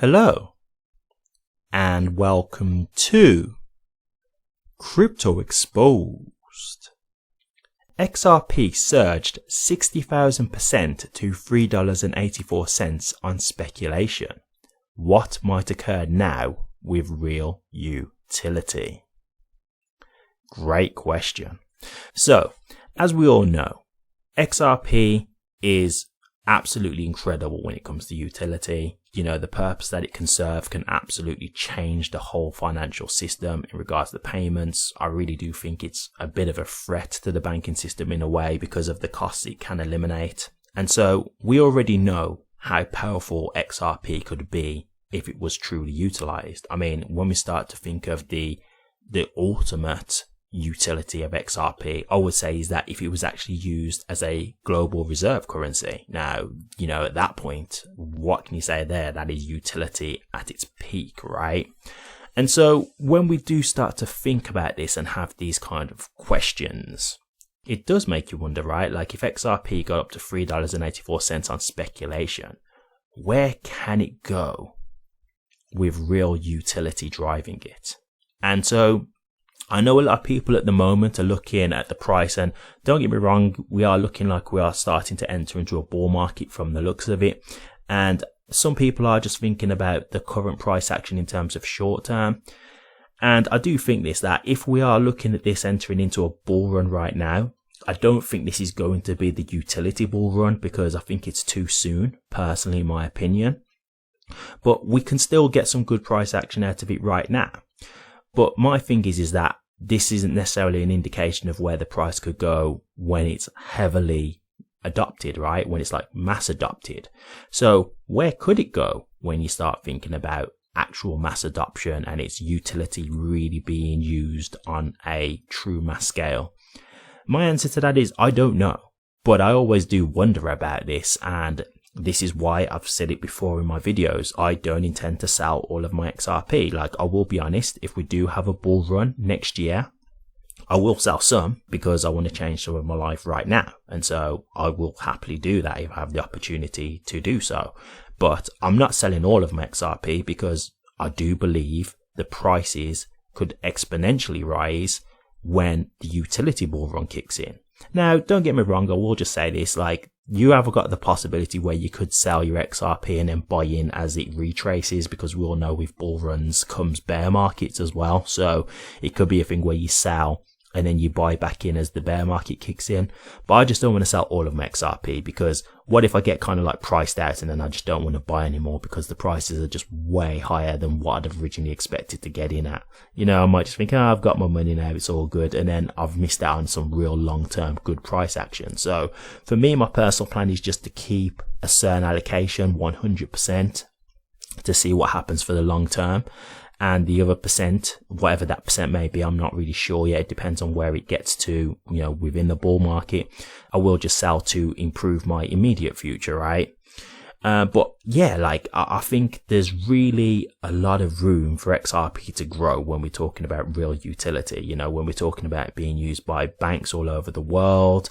Hello and welcome to Crypto Exposed. XRP surged 60,000% to $3.84 on speculation. What might occur now with real utility? Great question. So, as we all know, XRP is absolutely incredible when it comes to utility. You know, the purpose that it can serve can absolutely change the whole financial system in regards to payments. I really do think it's a bit of a threat to the banking system in a way because of the costs it can eliminate. And so we already know how powerful XRP could be if it was truly utilized. I mean, when we start to think of the ultimate utility of XRP, I would say is that if it was actually used as a global reserve currency. Now, you know, at that point, what can you say there? That is utility at its peak, right? And so when we do start to think about this and have these kind of questions, it does make you wonder, right? Like if XRP got up to $3.84 on speculation, where can it go with real utility driving it? And so I know a lot of people at the moment are looking at the price, and don't get me wrong, we are looking like we are starting to enter into a bull market from the looks of it. And some people are just thinking about the current price action in terms of short term. And I do think that if we are looking at this entering into a bull run right now, I don't think this is going to be the utility bull run because I think it's too soon, personally, in my opinion. But we can still get some good price action out of it right now. But my thing is that this isn't necessarily an indication of where the price could go when it's heavily adopted, right? When it's like mass adopted. So where could it go when you start thinking about actual mass adoption and its utility really being used on a true mass scale? My answer to that is I don't know, but I always do wonder about this, and this is why I've said it before in my videos. I don't intend to sell all of my XRP. Like, I will be honest, if we do have a bull run next year, I will sell some because I want to change some of my life right now. And so I will happily do that if I have the opportunity to do so. But I'm not selling all of my XRP because I do believe the prices could exponentially rise when the utility bull run kicks in. Now, don't get me wrong, I will just say this, like, you have got the possibility where you could sell your XRP and then buy in as it retraces, because we all know with bull runs comes bear markets as well. So it could be a thing where you sell and then you buy back in as the bear market kicks in. But I just don't want to sell all of my XRP, because what if I get kind of like priced out and then I just don't want to buy anymore because the prices are just way higher than what I'd originally expected to get in at. You know, I might just think, I've got my money now, it's all good. And then I've missed out on some real long-term good price action. So for me, my personal plan is just to keep a certain allocation 100% to see what happens for the long term. And the other percent, whatever that percent may be, I'm not really sure yet. It depends on where it gets to, you know, within the bull market. I will just sell to improve my immediate future, right? But yeah, like, I think there's really a lot of room for XRP to grow when we're talking about real utility. You know, when we're talking about being used by banks all over the world,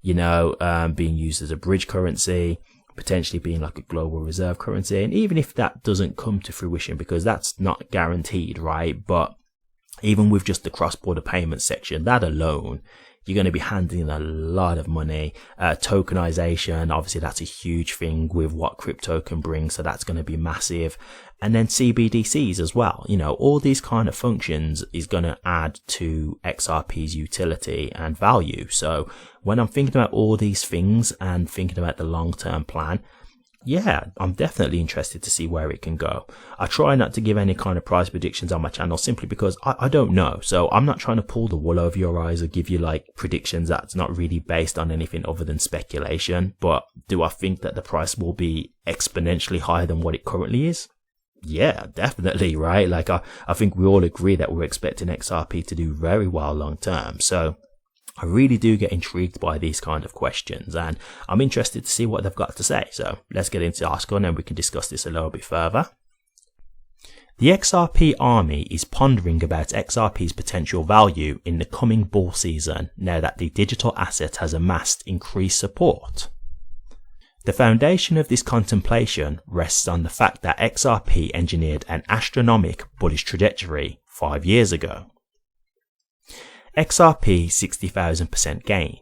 you know, being used as a bridge currency, potentially being like a global reserve currency. And even if that doesn't come to fruition, because that's not guaranteed, right? But even with just the cross-border payment section, that alone, you're going to be handling a lot of money. Tokenization, obviously that's a huge thing with what crypto can bring, so that's going to be massive. And then CBDCs as well. You know, all these kind of functions is going to add to XRP's utility and value. So when I'm thinking about all these things and thinking about the long-term plan, yeah, I'm definitely interested to see where it can go. I try not to give any kind of price predictions on my channel simply because I don't know. So I'm not trying to pull the wool over your eyes or give you like predictions that's not really based on anything other than speculation. But do I think that the price will be exponentially higher than what it currently is? Yeah, definitely, right? Like I think we all agree that we're expecting XRP to do very well long term. So I really do get intrigued by these kind of questions, and I'm interested to see what they've got to say. So let's get into Ask On and we can discuss this a little bit further. The XRP army is pondering about XRP's potential value in the coming bull season now that the digital asset has amassed increased support. The foundation of this contemplation rests on the fact that XRP engineered an astronomical bullish trajectory 5 years ago. XRP 60,000% gain.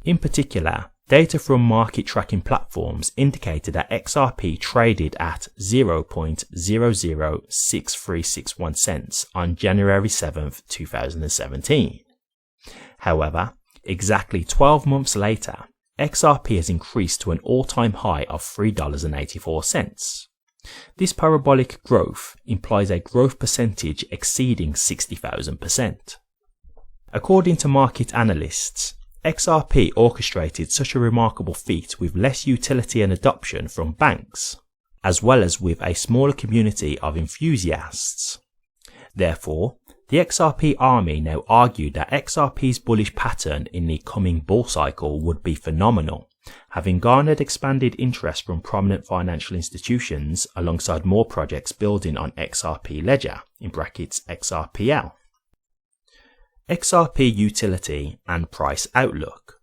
In particular, data from market tracking platforms indicated that XRP traded at 0.006361 cents on January 7th, 2017. However, exactly 12 months later, XRP has increased to an all-time high of $3.84. This parabolic growth implies a growth percentage exceeding 60,000%. According to market analysts, XRP orchestrated such a remarkable feat with less utility and adoption from banks, as well as with a smaller community of enthusiasts. Therefore, the XRP army now argued that XRP's bullish pattern in the coming bull cycle would be phenomenal, having garnered expanded interest from prominent financial institutions alongside more projects building on XRP Ledger (XRPL). XRP utility and price outlook.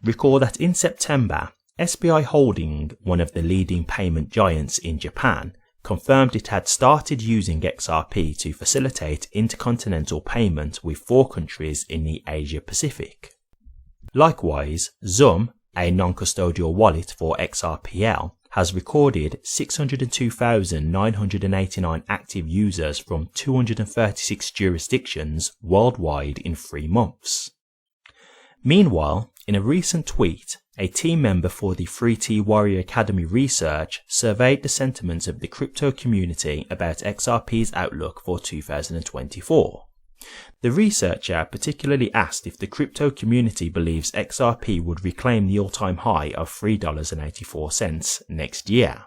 Recall that in September, SBI Holding, one of the leading payment giants in Japan, confirmed it had started using XRP to facilitate intercontinental payment with 4 countries in the Asia Pacific. Likewise, Zoom, a non-custodial wallet for XRPL, has recorded 602,989 active users from 236 jurisdictions worldwide in 3 months. Meanwhile, in a recent tweet, a team member for the 3T Warrior Academy research surveyed the sentiments of the crypto community about XRP's outlook for 2024. The researcher particularly asked if the crypto community believes XRP would reclaim the all-time high of $3.84 next year.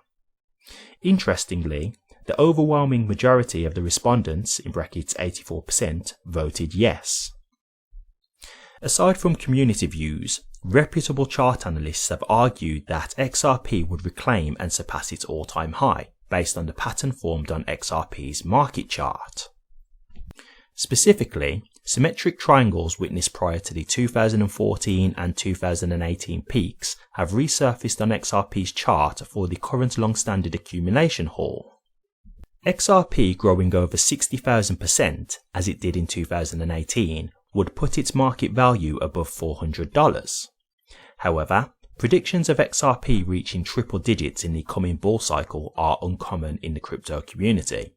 Interestingly, the overwhelming majority of the respondents, (84%), voted yes. Aside from community views, reputable chart analysts have argued that XRP would reclaim and surpass its all-time high, based on the pattern formed on XRP's market chart. Specifically, symmetric triangles witnessed prior to the 2014 and 2018 peaks have resurfaced on XRP's chart for the current long-standing accumulation haul. XRP growing over 60,000% as it did in 2018 would put its market value above $400. However, predictions of XRP reaching triple digits in the coming bull cycle are uncommon in the crypto community.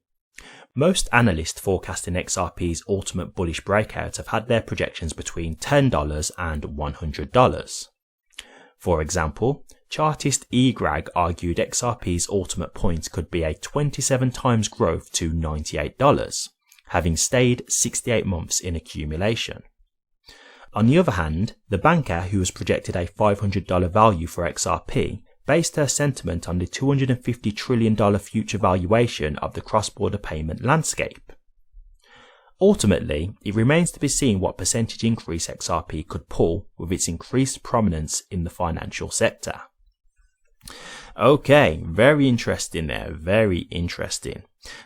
Most analysts forecasting XRP's ultimate bullish breakout have had their projections between $10 and $100. For example, chartist eGrag argued XRP's ultimate point could be a 27 times growth to $98, having stayed 68 months in accumulation. On the other hand, the banker who has projected a $500 value for XRP based her sentiment on the $250 trillion future valuation of the cross-border payment landscape. Ultimately, it remains to be seen what percentage increase XRP could pull with its increased prominence in the financial sector. Okay, very interesting there, very interesting.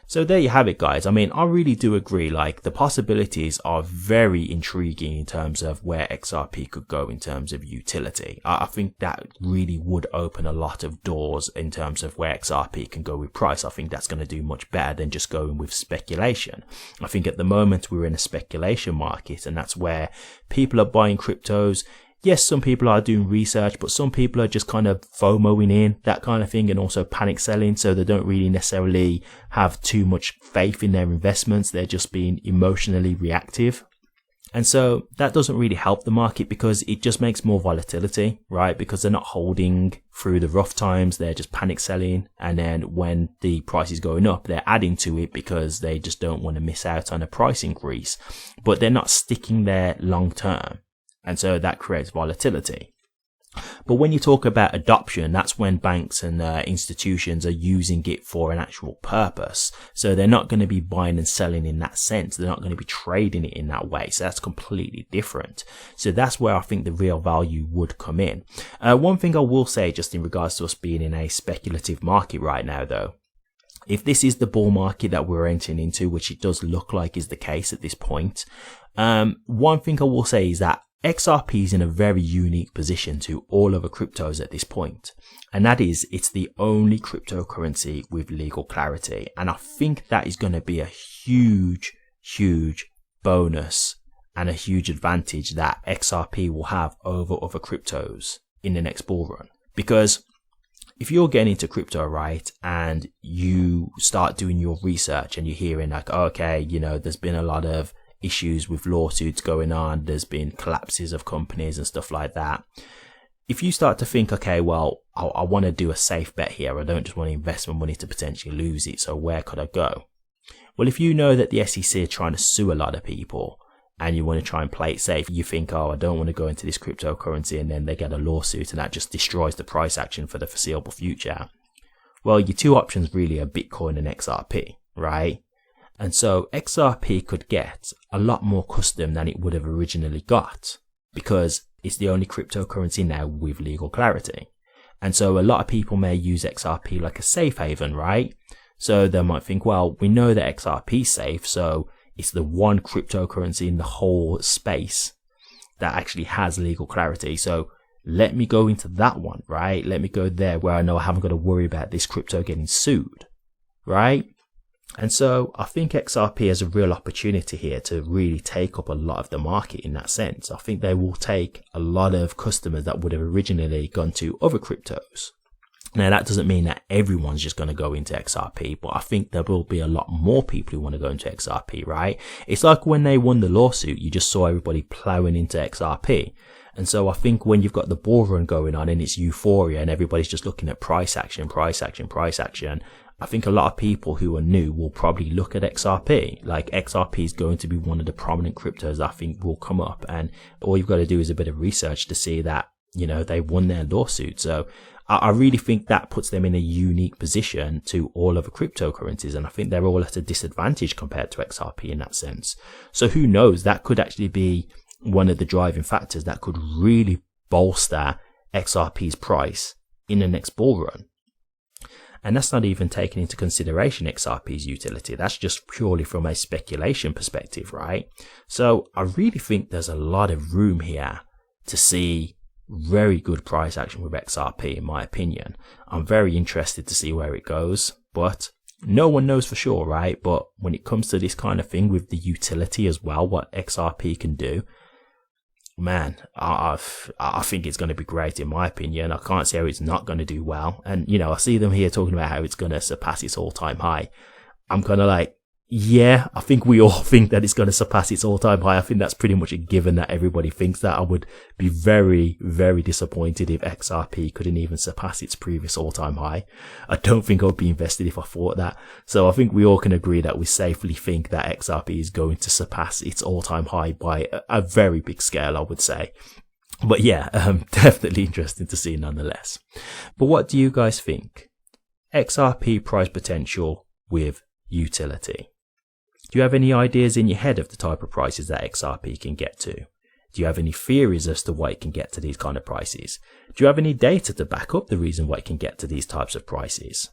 So there you have it, guys. I mean, I really do agree, like, the possibilities are very intriguing in terms of where XRP could go in terms of utility. I think that really would open a lot of doors in terms of where XRP can go with price. I think that's going to do much better than just going with speculation. I think at the moment we're in a speculation market, and that's where people are buying cryptos. Yes, some people are doing research, but some people are just kind of FOMOing in, that kind of thing, and also panic selling, so they don't really necessarily have too much faith in their investments. They're just being emotionally reactive. And so that doesn't really help the market because it just makes more volatility, right? Because they're not holding through the rough times, they're just panic selling. And then when the price is going up, they're adding to it because they just don't want to miss out on a price increase. But they're not sticking there long term. And so that creates volatility. But when you talk about adoption, that's when banks and institutions are using it for an actual purpose. So they're not going to be buying and selling in that sense. They're not going to be trading it in that way. So that's completely different. So that's where I think the real value would come in. One thing I will say just in regards to us being in a speculative market right now, though, if this is the bull market that we're entering into, which it does look like is the case at this point, one thing I will say is that XRP is in a very unique position to all other cryptos at this point. And that is, it's the only cryptocurrency with legal clarity. And I think that is going to be a huge, huge bonus and a huge advantage that XRP will have over other cryptos in the next bull run. Because if you're getting into crypto, right, and you start doing your research and you're hearing like, okay, you know, there's been a lot of issues with lawsuits going on, there's been collapses of companies and stuff like that. If you start to think, okay, well, I want to do a safe bet here, I don't just want to invest my money to potentially lose it, so where could I go? Well, if you know that the SEC are trying to sue a lot of people and you want to try and play it safe, you think, oh, I don't want to go into this cryptocurrency, and then they get a lawsuit and that just destroys the price action for the foreseeable future. Well, your two options really are Bitcoin and XRP, right? And so XRP could get a lot more custom than it would have originally got, because it's the only cryptocurrency now with legal clarity. And so a lot of people may use XRP like a safe haven, right? So they might think, well, we know that XRP is safe, so it's the one cryptocurrency in the whole space that actually has legal clarity. So let me go into that one, right? Let me go there where I know I haven't got to worry about this crypto getting sued, right? And so I think XRP has a real opportunity here to really take up a lot of the market in that sense. I think they will take a lot of customers that would have originally gone to other cryptos. Now, that doesn't mean that everyone's just going to go into XRP, but I think there will be a lot more people who want to go into XRP, right? It's like when they won the lawsuit, you just saw everybody plowing into XRP. And so I think when you've got the bull run going on and it's euphoria and everybody's just looking at price action, I think a lot of people who are new will probably look at XRP. Like, XRP is going to be one of the prominent cryptos I think will come up. And all you've got to do is a bit of research to see that, you know, they won their lawsuit. So I really think that puts them in a unique position to all other cryptocurrencies. And I think they're all at a disadvantage compared to XRP in that sense. So who knows, that could actually be one of the driving factors that could really bolster XRP's price in the next bull run. And that's not even taking into consideration XRP's utility. That's just purely from a speculation perspective, right? So I really think there's a lot of room here to see very good price action with XRP, in my opinion. I'm very interested to see where it goes, but no one knows for sure, right? But when it comes to this kind of thing with the utility as well, what XRP can do, man, I think it's going to be great in my opinion. I can't see how it's not going to do well. And, you know, I see them here talking about how it's going to surpass its all-time high. I'm kind of like, yeah, I think we all think that it's going to surpass its all-time high. I think that's pretty much a given that everybody thinks that. I would be very, very disappointed if XRP couldn't even surpass its previous all-time high. I don't think I would be invested if I thought that. So I think we all can agree that we safely think that XRP is going to surpass its all-time high by a very big scale, I would say. But yeah, definitely interesting to see nonetheless. But what do you guys think? XRP price potential with utility. Do you have any ideas in your head of the type of prices that XRP can get to? Do you have any theories as to why it can get to these kind of prices? Do you have any data to back up the reason why it can get to these types of prices?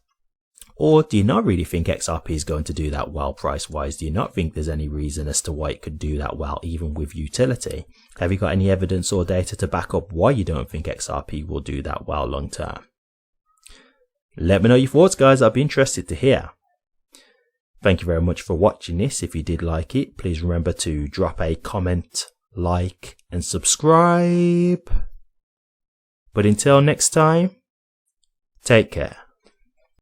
Or do you not really think XRP is going to do that well price-wise? Do you not think there's any reason as to why it could do that well even with utility? Have you got any evidence or data to back up why you don't think XRP will do that well long term? Let me know your thoughts, guys. I'd be interested to hear. Thank you very much for watching this. If you did like it, please remember to drop a comment, like, and subscribe. But until next time, take care.